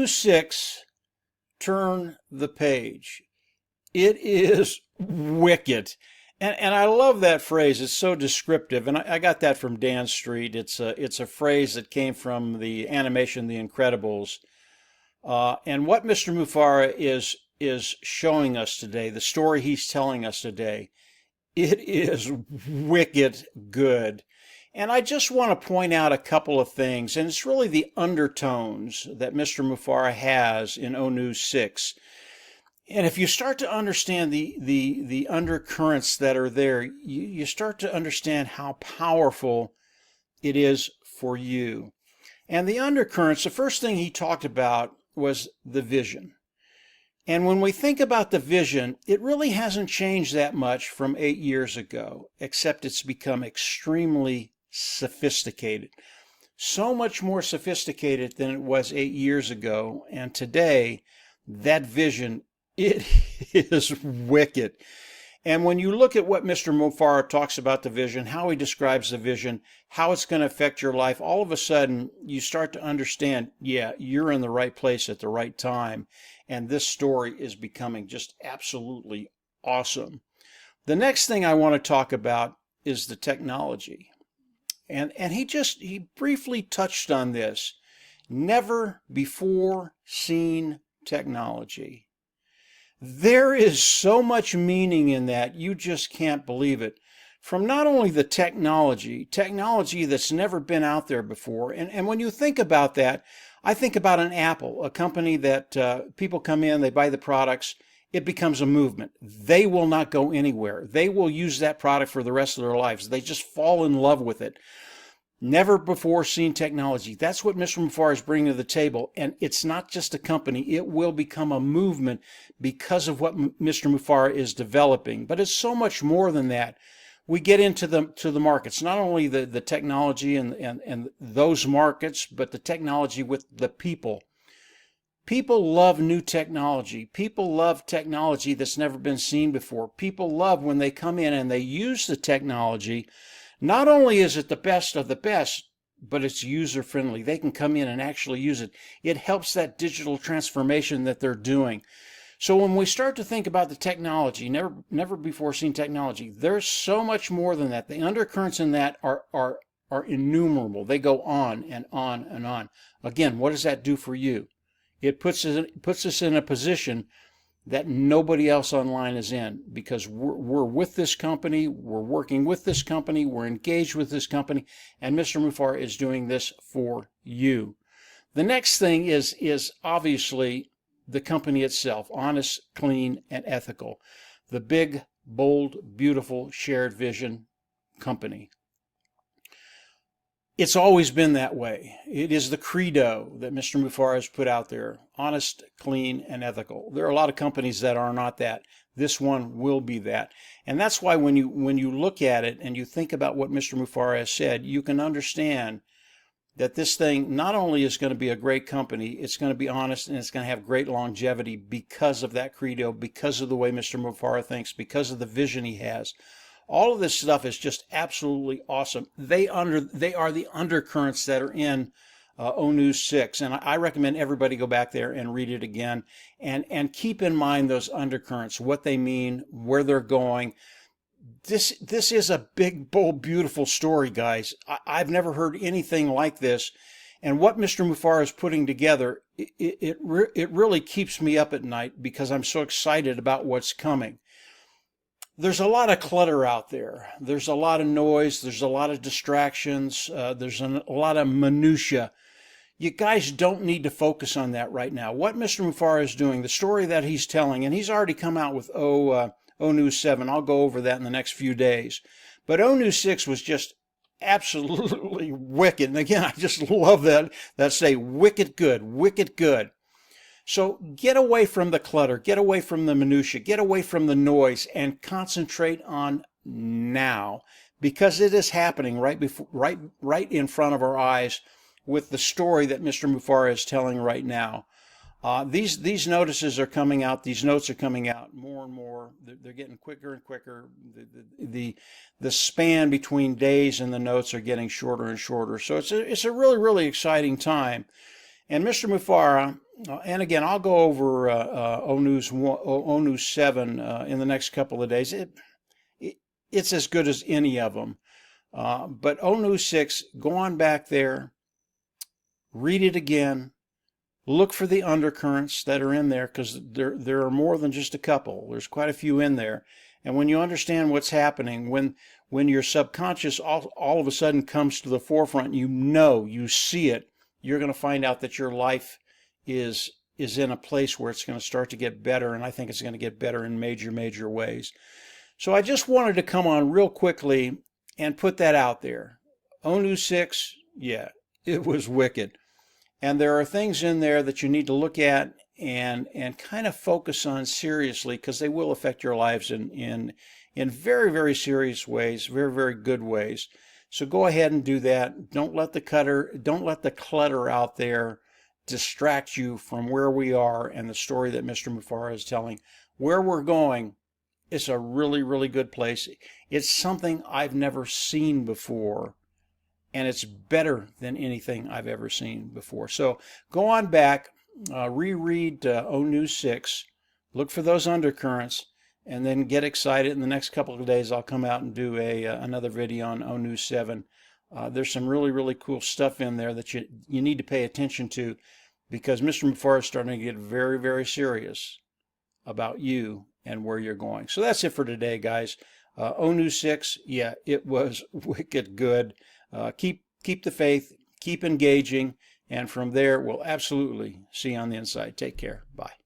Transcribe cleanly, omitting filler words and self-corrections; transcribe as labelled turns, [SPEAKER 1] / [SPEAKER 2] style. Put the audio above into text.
[SPEAKER 1] 6, turn the page. It is wicked. And I love that phrase. It's so descriptive. And I got that from Dan Street. It's a phrase that came from the animation The Incredibles. And what Mr. Mufara is showing us today, the story he's telling us today, it is wicked good. And I just want to point out a couple of things, and it's really the undertones that Mr. Mufara has in O News 6. And if you start to understand the undercurrents that are there, you start to understand how powerful it is for you. And the undercurrents, the first thing he talked about was the vision. And when we think about the vision, it really hasn't changed that much from 8 years ago, except it's become extremely sophisticated. So much more sophisticated than it was 8 years ago. And today, that vision, it is wicked. And when you look at what Mr. Mufara talks about the vision, how he describes the vision, how it's going to affect your life, all of a sudden you start to understand, yeah, you're in the right place at the right time. And this story is becoming just absolutely awesome. The next thing I want to talk about is the technology. And he briefly touched on this. Never before seen technology. There is so much meaning in that, you just can't believe it. From not only the technology that's never been out there before, and when you think about that, I think about an Apple, a company that people come in, they buy the products, it becomes a movement. They will not go anywhere. They will use that product for the rest of their lives. They just fall in love with it. Never before seen technology. That's what Mr. Mufara is bringing to the table. And it's not just a company. It will become a movement because of what Mr. Mufara is developing. But it's so much more than that. We get into the markets, not only the technology and those markets, but the technology with the people. People love new technology. People love technology that's never been seen before. People love when they come in and they use the technology. Not only is it the best of the best, but it's user-friendly. They can come in and actually use it. It helps that digital transformation that they're doing. So when we start to think about the technology, never before seen technology, there's so much more than that. The undercurrents in that are innumerable. They go on and on and on. Again, what does that do for you? It puts us in a position that nobody else online is in, because we're with this company, we're working with this company, we're engaged with this company, and Mr. Mufara is doing this for you. The next thing is obviously the company itself, honest, clean, and ethical. The big, bold, beautiful, shared vision company. It's always been that way. It is the credo that Mr. Mufara has put out there. Honest, clean, and ethical. There are a lot of companies that are not that. This one will be that. And that's why when you look at it and you think about what Mr. Mufara has said, you can understand that this thing not only is going to be a great company, it's going to be honest and it's going to have great longevity because of that credo, because of the way Mr. Mufara thinks, because of the vision he has. All of this stuff is just absolutely awesome. They are the undercurrents that are in O News 6, and I recommend everybody go back there and read it again, and keep in mind those undercurrents, what they mean, where they're going. This is a big, bold, beautiful story, guys. I've never heard anything like this, and what Mr. Mufara is putting together, it really keeps me up at night because I'm so excited about what's coming. There's a lot of clutter out there. There's a lot of noise. There's a lot of distractions. There's a lot of minutia. You guys don't need to focus on that right now. What Mr. Mufara is doing, the story that he's telling, and he's already come out with O News 7. I'll go over that in the next few days. But O News 6 was just absolutely wicked. And again, I just love that say, wicked good, wicked good. So get away from the clutter, get away from the minutia, get away from the noise, and concentrate on now, because it is happening right in front of our eyes with the story that Mr. Mufara is telling right now. These notices are coming out, these notes are coming out more and more. They're getting quicker and quicker. The span between days and the notes are getting shorter and shorter. So it's a really, really exciting time. And Mr. Mufara, And again, I'll go over ONU 7 in the next couple of days. It's as good as any of them. But ONU 6, go on back there, read it again, look for the undercurrents that are in there, because there are more than just a couple. There's quite a few in there. And when you understand what's happening, when your subconscious all of a sudden comes to the forefront, you see it, you're going to find out that your life is in a place where it's going to start to get better, and I think it's going to get better in major, major ways. So I just wanted to come on real quickly and put that out there. ONU 6, yeah, it was wicked. And there are things in there that you need to look at and kind of focus on seriously, because they will affect your lives in very, very serious ways, very, very good ways. So go ahead and do that. Don't let the clutter out there distract you from where we are and the story that Mr. Mufara is telling. Where we're going, it's a really, really good place. It's something I've never seen before, and it's better than anything I've ever seen before. So go on back, reread ONU 6, look for those undercurrents, and then get excited. In the next couple of days, I'll come out and do another video on ONU 7. There's some really, really cool stuff in there that you need to pay attention to, because Mr. Mufara is starting to get very, very serious about you and where you're going. So that's it for today, guys. ONU 6, yeah, it was wicked good. Keep the faith, keep engaging, and from there, we'll absolutely see you on the inside. Take care. Bye.